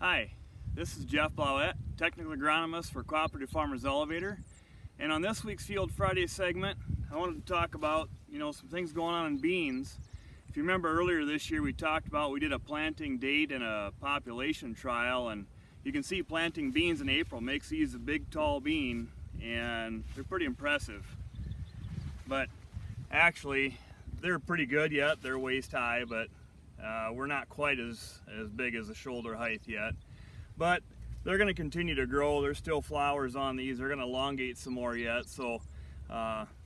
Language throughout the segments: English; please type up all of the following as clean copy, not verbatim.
Hi, this is Jeff Blauette, Technical Agronomist for Cooperative Farmers Elevator. And on this week's Field Friday segment, I wanted to talk about, some things going on in beans. If you remember earlier this year, we did a planting date and a population trial, and you can see planting beans in April makes these a big tall bean, and they're pretty impressive. But actually, they're pretty good yet. They're waist high, but we're not quite as big as the shoulder height yet. But they're going to continue to grow. There's still flowers on these. They're going to elongate some more yet. So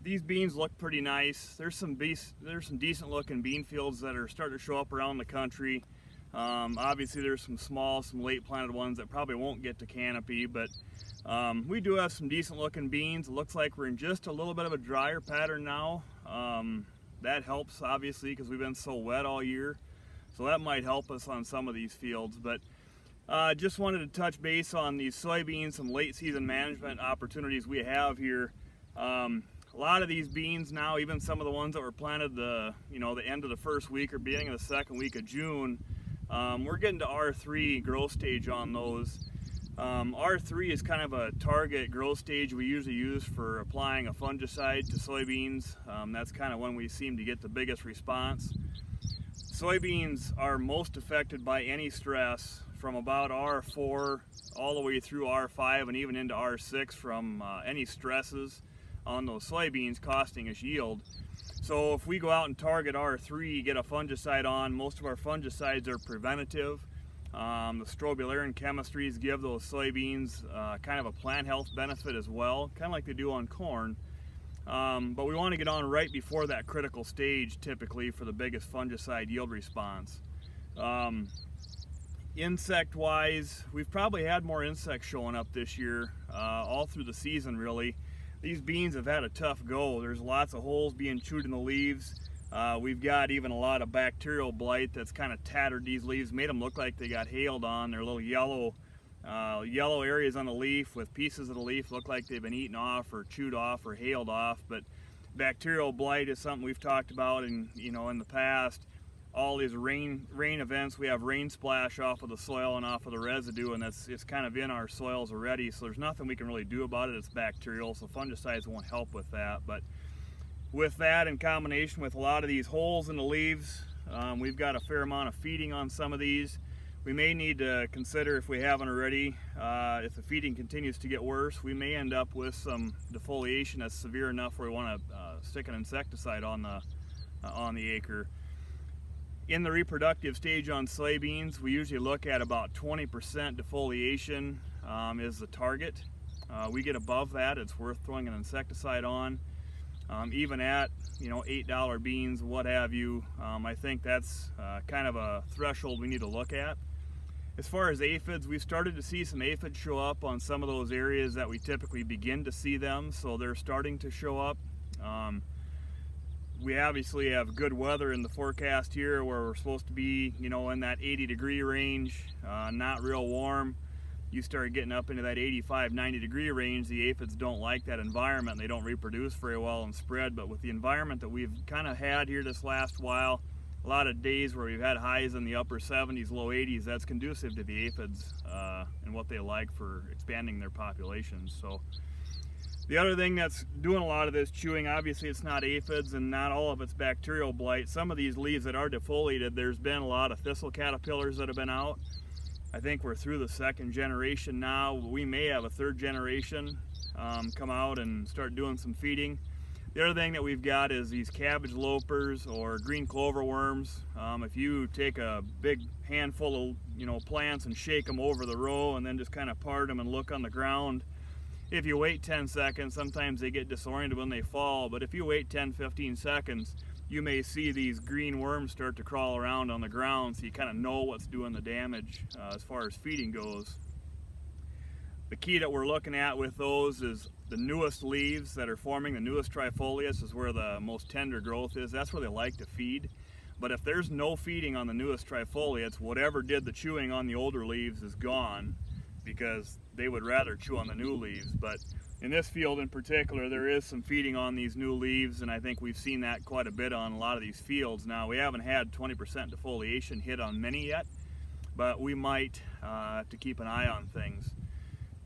these beans look pretty nice. There's some decent looking bean fields that are starting to show up around the country. Obviously there's some late planted ones that probably won't get to canopy, but we do have some decent looking beans. It looks like we're in just a little bit of a drier pattern now. That helps obviously because we've been so wet all year. So that might help us on some of these fields, but just wanted to touch base on these soybeans, some late season management opportunities we have here. A lot of these beans now, even some of the ones that were planted the end of the first week or beginning of the second week of June, we're getting to R3 growth stage on those. R3 is kind of a target growth stage we usually use for applying a fungicide to soybeans. That's kind of when we seem to get the biggest response. Soybeans are most affected by any stress from about R4 all the way through R5 and even into R6 from any stresses on those soybeans costing us yield. So if we go out and target R3, get a fungicide on, most of our fungicides are preventative. The strobilurin chemistries give those soybeans kind of a plant health benefit as well, kind of like they do on corn. But we want to get on right before that critical stage typically for the biggest fungicide yield response. Insect wise, we've probably had more insects showing up this year, all through the season really. These beans have had a tough go. There's lots of holes being chewed in the leaves. We've got even a lot of bacterial blight that's kind of tattered these leaves, made them look like they got hailed on. They're little yellow areas on the leaf with pieces of the leaf look like they've been eaten off or chewed off or hailed off. But bacterial blight is something we've talked about in the past. All these rain events, we have rain splash off of the soil and off of the residue, and it's kind of in our soils already, so there's nothing we can really do about it. It's bacterial, so fungicides won't help with that. But with that, in combination with a lot of these holes in the leaves, we've got a fair amount of feeding on some of these. We may need to consider, if we haven't already, if the feeding continues to get worse, we may end up with some defoliation that's severe enough where we want to stick an insecticide on the acre. In the reproductive stage on soybeans, we usually look at about 20% defoliation is the target. We get above that, it's worth throwing an insecticide on. Even at $8 beans, what have you, I think that's kind of a threshold we need to look at. As far as aphids, we've started to see some aphids show up on some of those areas that we typically begin to see them, so they're starting to show up. We obviously have good weather in the forecast here where we're supposed to be, in that 80-degree range, not real warm. You start getting up into that 85, 90-degree range, the aphids don't like that environment. They don't reproduce very well and spread, but with the environment that we've kind of had here this last while, a lot of days where we've had highs in the upper 70s, low 80s, that's conducive to the aphids and what they like for expanding their populations. So the other thing that's doing a lot of this chewing, obviously it's not aphids and not all of it's bacterial blight. Some of these leaves that are defoliated, there's been a lot of thistle caterpillars that have been out. I think we're through the second generation now. We may have a third generation come out and start doing some feeding. The other thing that we've got is these cabbage lopers or green clover worms. If you take a big handful of plants and shake them over the row and then just kind of part them and look on the ground, if you wait 10 seconds, sometimes they get disoriented when they fall, but if you wait 10-15 seconds, you may see these green worms start to crawl around on the ground, so you kind of know what's doing the damage as far as feeding goes. The key that we're looking at with those is the newest leaves that are forming, the newest trifoliates is where the most tender growth is. That's where they like to feed. But if there's no feeding on the newest trifoliates, whatever did the chewing on the older leaves is gone, because they would rather chew on the new leaves. But in this field in particular, there is some feeding on these new leaves, and I think we've seen that quite a bit on a lot of these fields. Now, we haven't had 20% defoliation hit on many yet, but we might to keep an eye on things.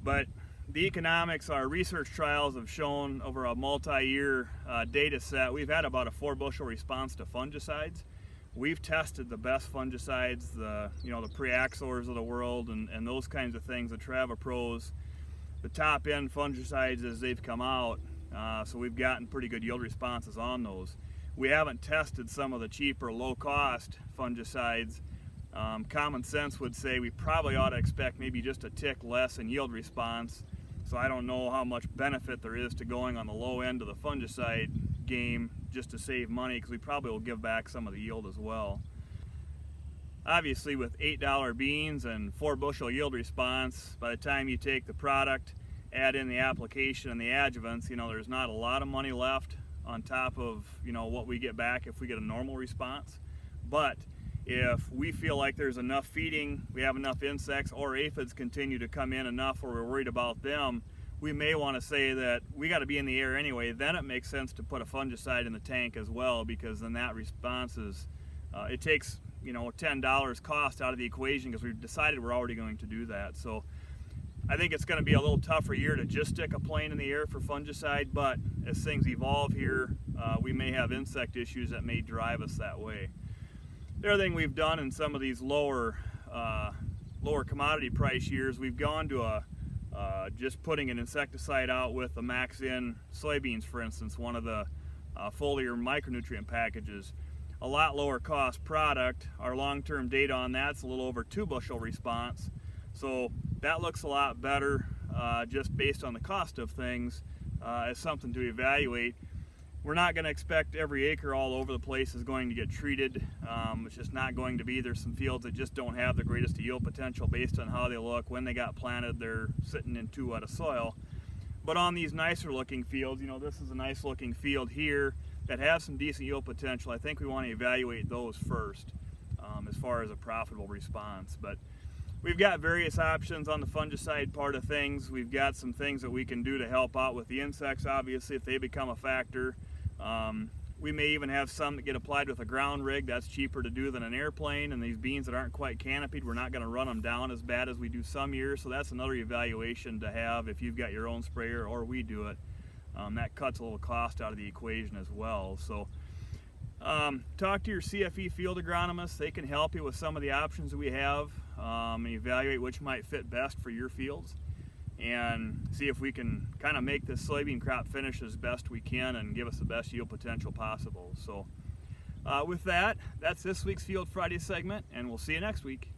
But the economics, our research trials have shown over a multi-year data set, we've had about a 4 bushel response to fungicides. We've tested the best fungicides, the Preaxors of the world and those kinds of things, the Travapros, the top end fungicides as they've come out. So we've gotten pretty good yield responses on those. We haven't tested some of the cheaper, low-cost fungicides. Common sense would say we probably ought to expect maybe just a tick less in yield response. So I don't know how much benefit there is to going on the low end of the fungicide game just to save money, because we probably will give back some of the yield as well. Obviously, with $8 beans and 4 bushel yield response, by the time you take the product, add in the application and the adjuvants, there's not a lot of money left on top of what we get back if we get a normal response. But if we feel like there's enough feeding, we have enough insects, or aphids continue to come in enough where we're worried about them, we may want to say that we got to be in the air anyway. Then it makes sense to put a fungicide in the tank as well, because then that response is, it takes $10 cost out of the equation because we've decided we're already going to do that. So I think it's going to be a little tougher year to just stick a plane in the air for fungicide, but as things evolve here, we may have insect issues that may drive us that way. The other thing we've done in some of these lower commodity price years, we've gone to just putting an insecticide out with the Max-In soybeans, for instance, one of the foliar micronutrient packages. A lot lower cost product. Our long-term data on that's a little over 2 bushel response. So that looks a lot better just based on the cost of things as something to evaluate. We're not going to expect every acre all over the place is going to get treated. It's just not going to be. There's some fields that just don't have the greatest yield potential based on how they look. When they got planted, they're sitting in too wet of soil. But on these nicer looking fields, this is a nice looking field here that has some decent yield potential. I think we want to evaluate those first as far as a profitable response. But we've got various options on the fungicide part of things. We've got some things that we can do to help out with the insects, obviously, if they become a factor. We may even have some that get applied with a ground rig. That's cheaper to do than an airplane. And these beans that aren't quite canopied, we're not going to run them down as bad as we do some years. So that's another evaluation to have if you've got your own sprayer or we do it. That cuts a little cost out of the equation as well. So talk to your CFE field agronomist. They can help you with some of the options that we have and evaluate which might fit best for your fields, and see if we can kind of make this soybean crop finish as best we can and give us the best yield potential possible. So with that, that's this week's Field Friday segment, and we'll see you next week.